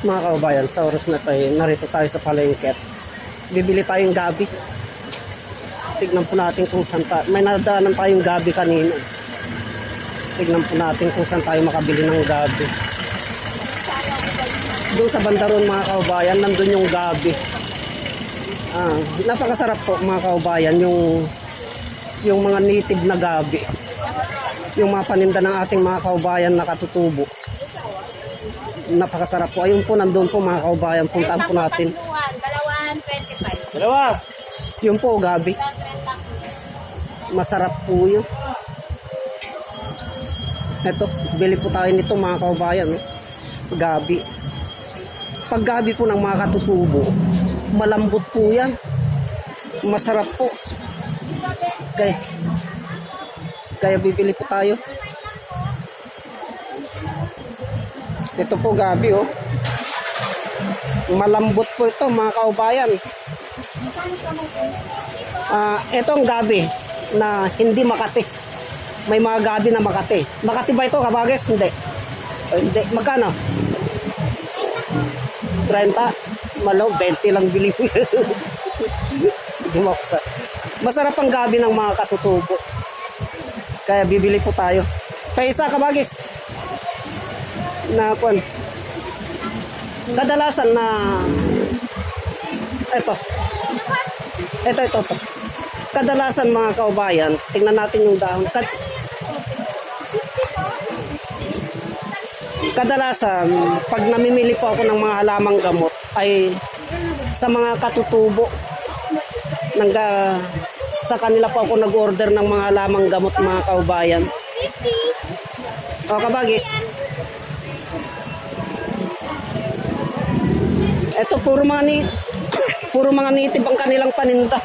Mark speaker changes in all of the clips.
Speaker 1: Mga kababayan, sa oras na tayo, narito tayo sa palengke. Bibili tayong gabi. Tignan po natin kung saan tayo. May nadaanan tayong gabi kanina. Tignan po natin kung saan tayo makabili ng gabi. Doon sa bandaron mga kababayan, nandun yung gabi. Napakasarap po mga kababayan, yung mga native na gabi. Yung mga paninda ng ating mga kababayan na katutubo. Napakasarap po. Ayun po, nandun po mga kababayan. Puntaan po natin.
Speaker 2: Dalawan, 25.
Speaker 1: Dalawa! Yun po, gabi. Masarap po yun. Ito, bili po tayo nito mga kababayan. Gabi. Pag gabi po ng mga katutubo, malambot po yan. Masarap po. Kaya bibili po tayo. Ito po gabi oh. Malambot po ito mga kaubayan. Ito ang gabi na hindi Makati. May mga gabi na Makati. Makati ba ito kabages? Hindi. Hindi. Magkano? 30. Malaw, 20 lang bili mo. Hindi mo sa. Masarap ang gabi ng mga katutubo. Kaya bibili po tayo. Paisa kabagis. Na kuan. Kadalasan na ito. Kadalasan mga kaubayan, tingnan natin yung dahon. Kadalasan, pag namimili po ako ng mga halamang gamot, ay sa mga katutubo. Sa kanila po ako nag-order ng mga halamang gamot mga kaubayan. O kabagis. Ito puro mga native ang kanilang paninda.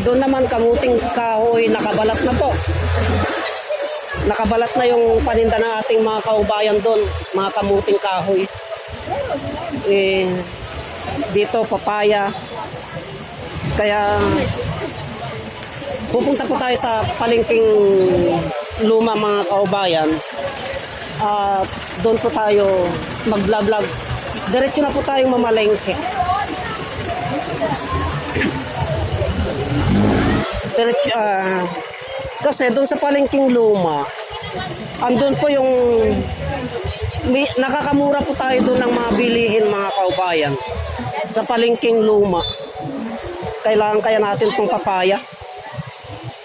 Speaker 1: Doon naman kamuting kahoy, nakabalat na po. Nakabalat na yung paninda ng ating mga kaubayan doon, mga kamuting kahoy. Dito papaya. Kaya pupunta po tayo sa palengking luma mga kaubayan. Doon po tayo mag-vlog. Diretso na po tayong mamalengke. Diretso, kasi doon sa palengking luma, andun po yung nakakamura po tayo doon ng mga bilihin mga kaubayan. Sa palengking luma. Kailangan kaya natin itong papaya.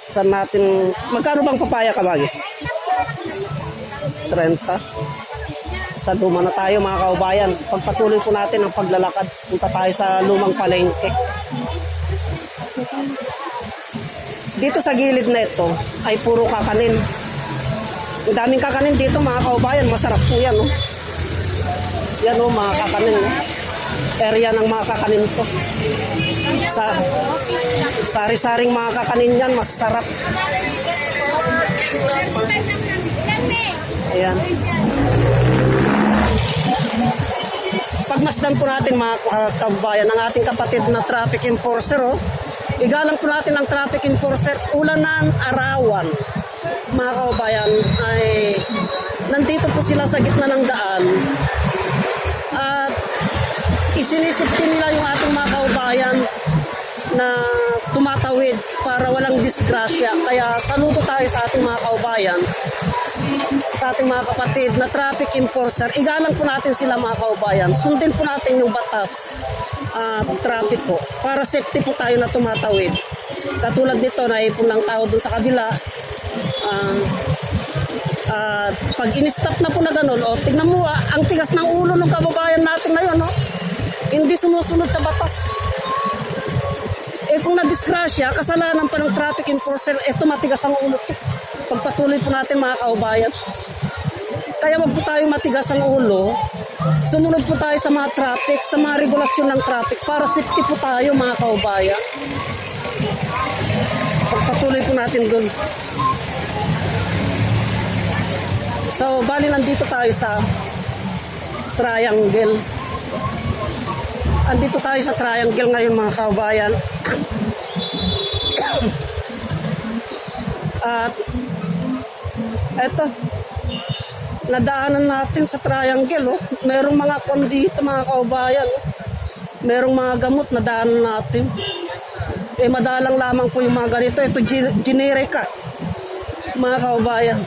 Speaker 1: Saan natin, magkano bang papaya kabagis? 30. Sa luma na tayo mga kaubayan. Pagpatuloy po natin ang paglalakad. Punta tayo sa lumang palengke. Dito sa gilid na ito ay puro kakanin. Ang daming kakanin dito mga kaubayan. Masarap po yan. Oh. Yan oh, mga kakanin. Oh. Area ng mga kakanin to. Sari-saring mga kakanin yan. Masarap. Ayan. Pagmasdan po natin mga kababayan ang ating kapatid na traffic enforcer. Oh. Igalang po natin ang traffic enforcer. Ulanan, arawan. Mga kababayan ay nandito po sila sa gitna ng daan. At isinisipin nila yung ating mga kababayan na tumatawid para walang disgrasya. Kaya saludo tayo sa ating mga kababayan, sa ating mga kapatid na traffic enforcer. Igalang po natin sila mga kaubayan. Sundin po natin yung batas traffic po para safety po tayo na tumatawid. Katulad nito na ipon ng tao doon sa kabila. Pag in-stop na po na gano'n, tignan mo ang tigas ng ulo ng kababayan natin ngayon. Hindi sumusunod sa batas. Kung na-disgrasya, kasalanan pa ng traffic enforcer, matigas ang ulo. Pagpatuloy po natin mga kaubayan. Kaya wag po tayo matigas ang ulo. Sumunod po tayo sa mga traffic, sa mga regulasyon ng traffic para safety po tayo mga kaubayan. Pagpatuloy po natin dun. So, bali nandito tayo sa triangle. Andito tayo sa triangle ngayon mga kaubayan. At eto, nadaanan natin sa triangle. Oh. Merong mga kwan dito mga kaubayan. Oh. Merong mga gamot na daanan natin. Madalang lamang po yung mga ganito. Ito generika mga kaubayan.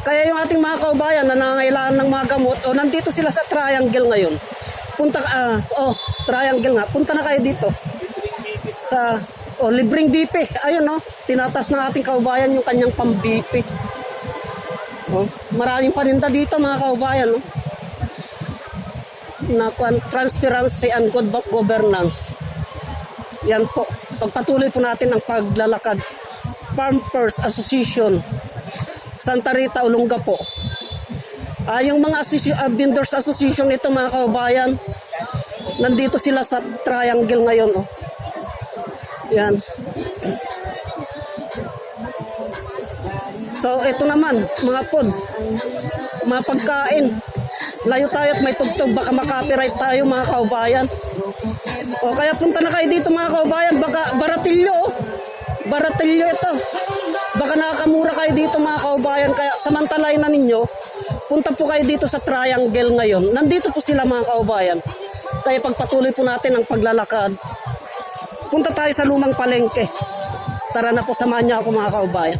Speaker 1: Kaya yung ating mga kaubayan na nangangailangan ng mga gamot, nandito sila sa triangle ngayon. Triangle nga. Punta na kayo dito. Sa libreng BP. Ayun tinatas ng ating kaubayan yung kanyang pang-BP. Maraming paninda dito mga kaubayan. Na transparency and good governance. Yan po. Pagpatuloy po natin ang paglalakad. Farmers Association Santa Rita, Olonga po. Yung mga vendors association ito mga kaubayan, nandito sila sa triangle ngayon. Yan. So ito naman mga pod, mga pagkain. Layo tayo at may tugtog, baka makapiright tayo mga kaubayan. Kaya punta na kayo dito mga kaubayan, baka Baratillo. Baratillo ito. Baka nakakamura kayo dito mga kaubayan, kaya samantalay na ninyo, punta po kayo dito sa triangle ngayon. Nandito po sila mga kaubayan. Kaya pagpatuloy po natin ang paglalakad. Punta tayo sa lumang palengke. Tara na po, samahan niyo ako mga kaubayan.